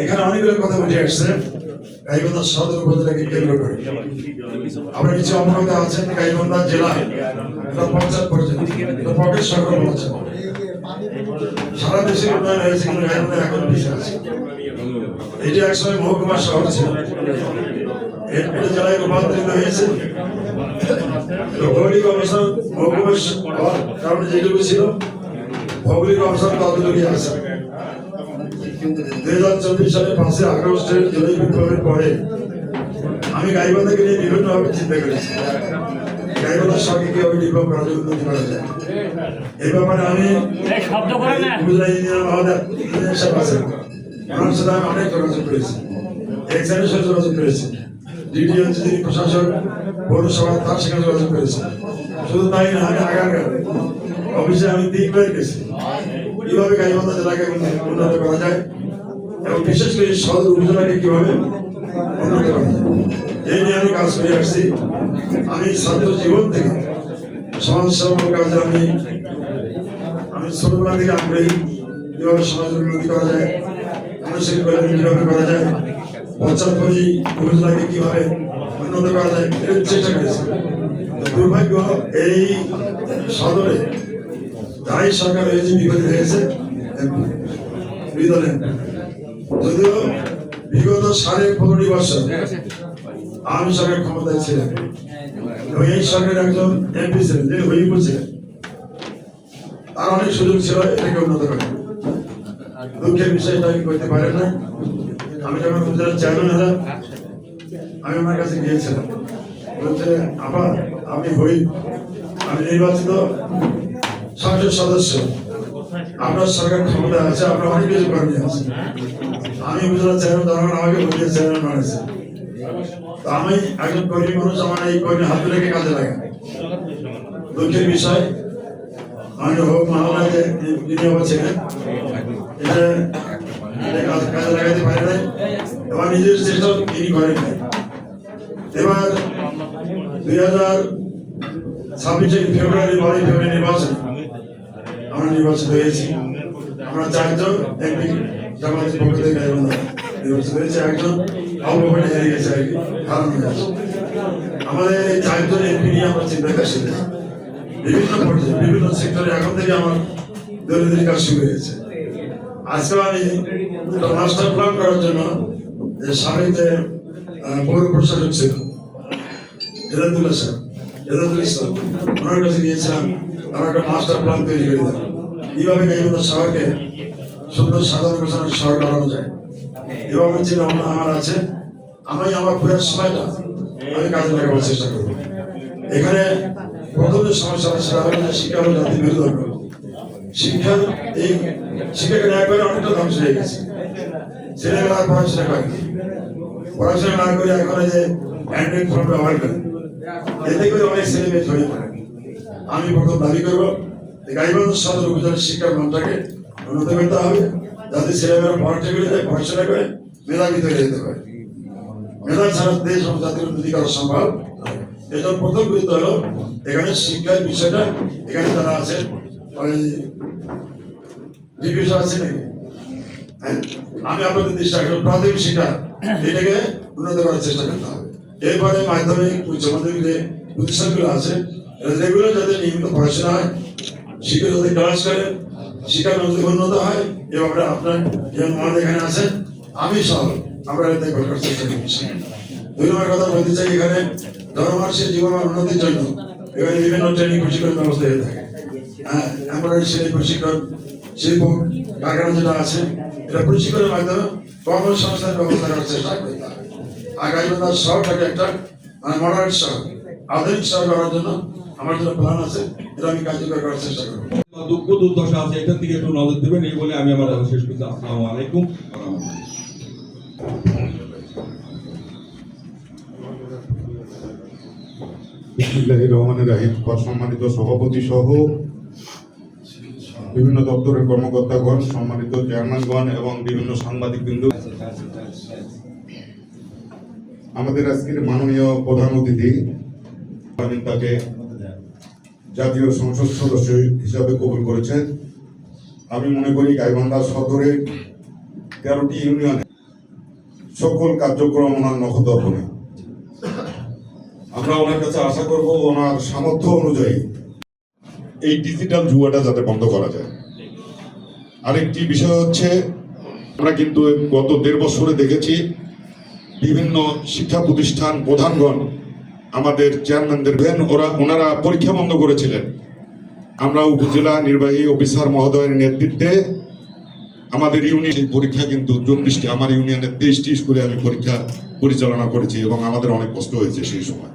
এখানে অনেকগুলো কথা উঠে আসছে গাইবান্ধা সদর উপজেলাকে কেন্দ্র করে। আমরা কিছু অবগত আছেন গাইবান্ধা জেলা এটা পঞ্চায়েত পর্যায়ে এটা পকেট সরকার বলছে সারা দেশে উন্নয়ন হয়েছে কিন্তু গাইবান্ধা এখন পিছিয়ে আছে। এটি একসময় মহকুমা শহর ছিল, এরপরে জেলায় রূপান্তরিত হয়েছে। ভৌগোলিক অবস্থান মহকুমা কারণে যেটুকু ছিল ভৌগোলিক অবস্থান ততটুকুই আছে। 2024 সালে 5 আগস্টের জুলাই বিপ্লবের পরে আমি গাইবান্ধাকে নিয়ে বিভিন্নভাবে চিন্তা করেছি গাইবান্ধার সঙ্গে কিভাবে ডেভেলপ করা যায়, উন্নতি করা যায়। এই ব্যাপারে আমি উপজেলা ইঞ্জিনিয়ার মহোদয় সাহেব আছেন, ওনার সাথে আমি অনেক যোগাযোগ করেছি, এক্সাইনের সাথে যোগাযোগ করেছি, ডিডিও যিনি প্রশাসক পৌরসভা তার সঙ্গে যোগাযোগ করেছি। শুধু তাই না, আমি আগারগাঁ অফিসে আমি 3 বার গেছি কিভাবে গাইবান্ধা জেলাকে উন্নত করা যায় এবং বিশেষ করে সদর উপজেলাকে কিভাবে উন্নত করা যায় এই নিয়ে আমি কাজ করে আসছি। আমি ছাত্র জীবন থেকে সমাজসেবার কাজে আমি ছোটবেলা থেকে আগ্রহী কিভাবে সমাজের উন্নতি করা যায়, মানুষের কল্যাণ কিভাবে করা যায়, পঞ্চায়েত উপজেলাকে কিভাবে উন্নত করা যায় এর চেষ্টা করেছি। দুর্ভাগ্য এই সদরে যাই সরকার হয়েছে বিপরীত হয়েছে যদিও বিগত 15.5 বছর আমি সরকার ক্ষমতায় ছিলেন এবং এই সরকারের একজন এমপি ছিলেন যিনি হরিপুর ছিলেন, তার অনেক সুযোগ ছিল এটাকে উন্নত করে। দুঃখের বিষয়টা আমি করতে পারেন না। আমি যখন উপজেলার চেয়ারম্যান হলাম আমি আমার কাছে গিয়েছিলাম, বলছে আপা আমি আমি নির্বাচিত সংসদ সদস্য, আপনার সরকার ক্ষমতা আছে, আপনার অনেক কিছু কর্মী আছে। আমি উপজেলা চেয়ারম্যান তখন আমাকে উপজেলা চেয়ারম্যান বানিয়েছে। আমি একজন কর্মী মানুষ, আমার এই কর্মী হাত রেখে কাজে লাগে। দুঃখের বিষয় আমি হোক মহামারী যে তিনি ছিলেন এটা কাজে লাগাতে পারে নাই, আমার নিজের চেষ্টা তিনি করেন নাই। এবার 2026 ফেব্রুয়ারি নির্বাচন আমরা নির্বাচিত হয়েছি। আমরা 4 জন এমপি জামাতের পক্ষ থেকে নির্বাচিত হয়েছে, একজন অবভোটে হেরে গেছে আর কি, কারণ আমাদের এই 4 জন এমপি নিয়ে আমরা চিন্তা করছি বিভিন্ন পর্যায়ে বিভিন্ন সেক্টরে এখন থেকে আমার দলীয় কাজ শুরু হয়েছে। আজকে আমি মাস্টার প্ল্যান করার জন্য সাবেক যে পৌর প্রশাসক ছিল এজাজুল ইসলাম ওনার কাছে গিয়েছিলাম, আমার একটা মাস্টার প্ল্যান তৈরি করে দেন কিভাবে গাইবান্ধা শহরকে সুন্দর সাধারণ গোছানোর শহর বানানো যায়। এভাবে চিন্তা ভাবনা আমার আছে। আমি আমার পুরার সময়টা আমি কাজে লাগাবার চেষ্টা করব। এখানে প্রথম যে সমস্যা সেটা হলো যে শিক্ষা হলো জাতির মেরুদণ্ড। শিক্ষা এই শিক্ষাকে একবারে অনেকটা ধ্বংস হয়ে গেছে। ছেলেমেয়েরা পড়াশোনা করে পড়াশোনা না করে এখন যে অ্যান্ড্রয়েড ফোন ব্যবহার করে, এতে করে অনেক ছেলে মেয়ে ছড়িয়ে পড়ে। আমি প্রথম দাবি করবো গাইবান্ধা সদর উপজেলার শিক্ষার মানটাকে উন্নত করতে হবে, যাতে ছেলেমেয়েরা পড়াশোনা করে মেধাবী তৈরি যেতে পারে। মেধা ছাড়া দেশ এবং জাতির উন্নতি করা সম্ভব। এটা প্রথম গুরুত্ব হলো এখানে শিক্ষার বিষয়টা, এখানে যারা আছে ওই ডিভিশন আছে নাকি, আমি আপনাদের দৃষ্টি রাখবো প্রাথমিক শিক্ষা এটাকে উন্নত করার চেষ্টা করতে হবে। এরপরে মাধ্যমিক উচ্চ মাধ্যমিক যে প্রতিষ্ঠানগুলো আছে রেগুলার যাতে নিয়মিত পড়াশোনা হয়, শিক্ষা যাতে ক্লাস করে, শিক্ষা উন্নত হয় এবং আপনার যেমন আমাদের এখানে আছেন আমি সহ আমরা এতে করার চেষ্টা করছি। 2 নম্বর কথা বলতে চাই, এখানে জনমানুষের জীবন উন্নতির জন্য এখানে বিভিন্ন ট্রেনিং প্রশিক্ষণ ব্যবস্থা হয়ে থাকে। এমব্রয়ডারি সেলাই প্রশিক্ষণ, শিল্প কারখানা যেটা আছে এটা প্রশিক্ষণের মাধ্যমে কর্মসংস্থানের ব্যবস্থা করার চেষ্টা করতে হবে। আর গাইবান্ধা শহরটাকে একটা মডার্ন শহর, আধুনিক শহর করার জন্য আমার জন্য প্ল্যান আছে, এটা আমি কার্যকর করার চেষ্টা করবো। দুঃখ দুর্দশা আছে, এটার দিকে একটু নজর দেবেন এই বলে আমি আমার শেষ করছি। আসসালামু আলাইকুম। বিসমিল্লাহির রহমানির রহিম। সম্মানিত সভাপতি সহ বিভিন্ন দপ্তরের কর্মকর্তাগণ, সম্মানিত চেয়ারম্যানগণ এবং বিভিন্ন সাংবাদিকবৃন্দ, আমাদের আজকের মাননীয় প্রধান অতিথি তাকে জাতীয় সংসদ সদস্য হিসাবে কবুল করেছেন। আমি মনে করি গাইবান্ধা সদরের 13টি ইউনিয়নে সকল কার্যক্রম ওনার নখদর্পণে। আমরা ওনার কাছে আশা করব ওনার সামর্থ্য অনুযায়ী এই ডিজিটাল জুয়াটা যাতে বন্ধ করা যায়। আরেকটি বিষয় হচ্ছে, আমরা কিন্তু গত 1.5 বছরে দেখেছি বিভিন্ন শিক্ষা প্রতিষ্ঠান প্রধানগণ আমাদের চেয়ারম্যানদের ওনারা পরীক্ষা বন্ধ করেছিলেন। আমরা উপজেলা নির্বাহী অফিসার মহোদয়ের নেতৃত্বে আমাদের ইউনিয়ন পরীক্ষা কিন্তু 24টি, আমার ইউনিয়নের 23টি স্কুলে আমি পরীক্ষা পরিচালনা করেছি এবং আমাদের অনেক কষ্ট হয়েছে সেই সময়।